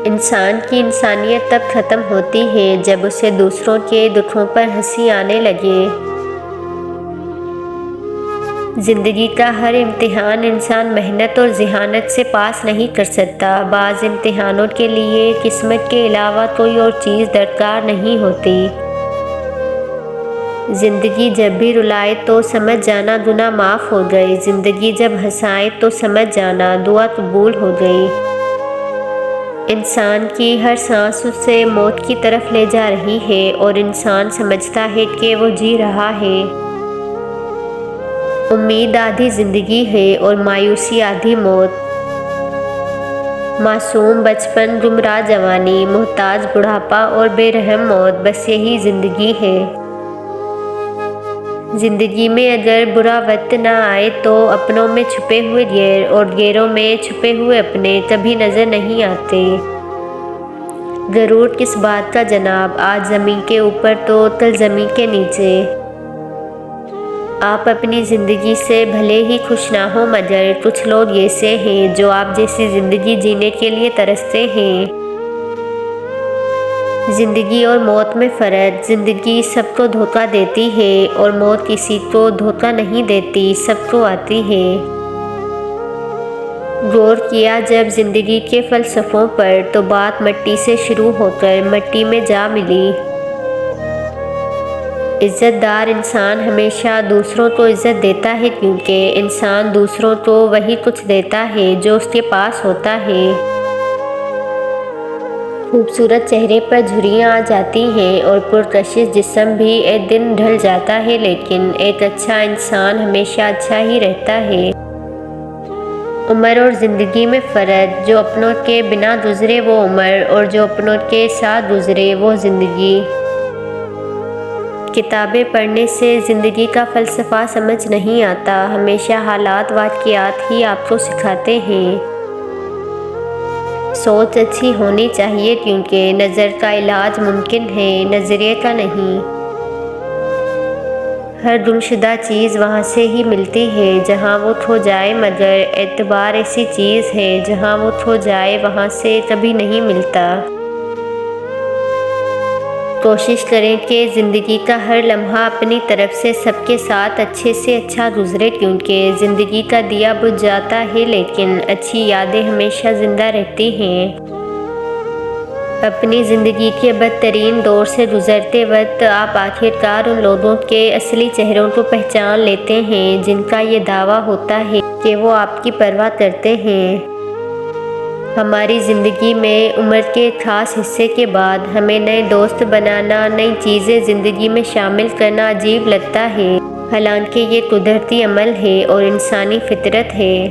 انسان کی انسانیت تب ختم ہوتی ہے جب اسے دوسروں کے دکھوں پر ہنسی آنے لگے۔ زندگی کا ہر امتحان انسان محنت اور ذہانت سے پاس نہیں کر سکتا۔ بعض امتحانوں کے لیے قسمت کے علاوہ کوئی اور چیز درکار نہیں ہوتی۔ زندگی جب بھی رلائے تو سمجھ جانا گناہ معاف ہو گئے، زندگی جب ہنسائے تو سمجھ جانا دعا قبول ہو گئی۔ انسان کی ہر سانس اسے موت کی طرف لے جا رہی ہے اور انسان سمجھتا ہے کہ وہ جی رہا ہے۔ امید آدھی زندگی ہے اور مایوسی آدھی موت۔ معصوم بچپن، گمراہ جوانی، محتاج بڑھاپا اور بے رحم موت، بس یہی زندگی ہے۔ زندگی میں اگر برا وقت نہ آئے تو اپنوں میں چھپے ہوئے غیر اور غیروں میں چھپے ہوئے اپنے کبھی نظر نہیں آتے۔ غرور کس بات کا جناب، آج زمین کے اوپر تو کل زمین کے نیچے۔ آپ اپنی زندگی سے بھلے ہی خوش نہ ہوں مگر کچھ لوگ ایسے ہیں جو آپ جیسی زندگی جینے کے لیے ترستے ہیں۔ زندگی اور موت میں فرق، زندگی سب کو دھوکہ دیتی ہے اور موت کسی کو دھوکہ نہیں دیتی، سب کو آتی ہے۔ غور کیا جب زندگی کے فلسفوں پر تو بات مٹی سے شروع ہو کر مٹی میں جا ملی۔ عزت دار انسان ہمیشہ دوسروں کو عزت دیتا ہے کیونکہ انسان دوسروں کو وہی کچھ دیتا ہے جو اس کے پاس ہوتا ہے۔ خوبصورت چہرے پر جھریاں آ جاتی ہیں اور پرکشش جسم بھی ایک دن ڈھل جاتا ہے، لیکن ایک اچھا انسان ہمیشہ اچھا ہی رہتا ہے۔ عمر اور زندگی میں فرق، جو اپنوں کے بنا گزرے وہ عمر اور جو اپنوں کے ساتھ گزرے وہ زندگی۔ کتابیں پڑھنے سے زندگی کا فلسفہ سمجھ نہیں آتا، ہمیشہ حالات واقعات ہی آپ کو سکھاتے ہیں۔ سوچ اچھی ہونی چاہیے کیونکہ نظر کا علاج ممکن ہے، نظریے کا نہیں۔ ہر گمشدہ چیز وہاں سے ہی ملتی ہے جہاں وہ کھو جائے، مگر اعتبار ایسی چیز ہے جہاں وہ کھو جائے وہاں سے کبھی نہیں ملتا۔ کوشش کریں کہ زندگی کا ہر لمحہ اپنی طرف سے سب کے ساتھ اچھے سے اچھا گزرے کیونکہ زندگی کا دیا بجھ جاتا ہے لیکن اچھی یادیں ہمیشہ زندہ رہتی ہیں۔ اپنی زندگی کے بدترین دور سے گزرتے وقت آپ آخرکار ان لوگوں کے اصلی چہروں کو پہچان لیتے ہیں جن کا یہ دعویٰ ہوتا ہے کہ وہ آپ کی پرواہ کرتے ہیں۔ ہماری زندگی میں عمر کے خاص حصے کے بعد ہمیں نئے دوست بنانا، نئی چیزیں زندگی میں شامل کرنا عجیب لگتا ہے، حالانکہ یہ قدرتی عمل ہے اور انسانی فطرت ہے۔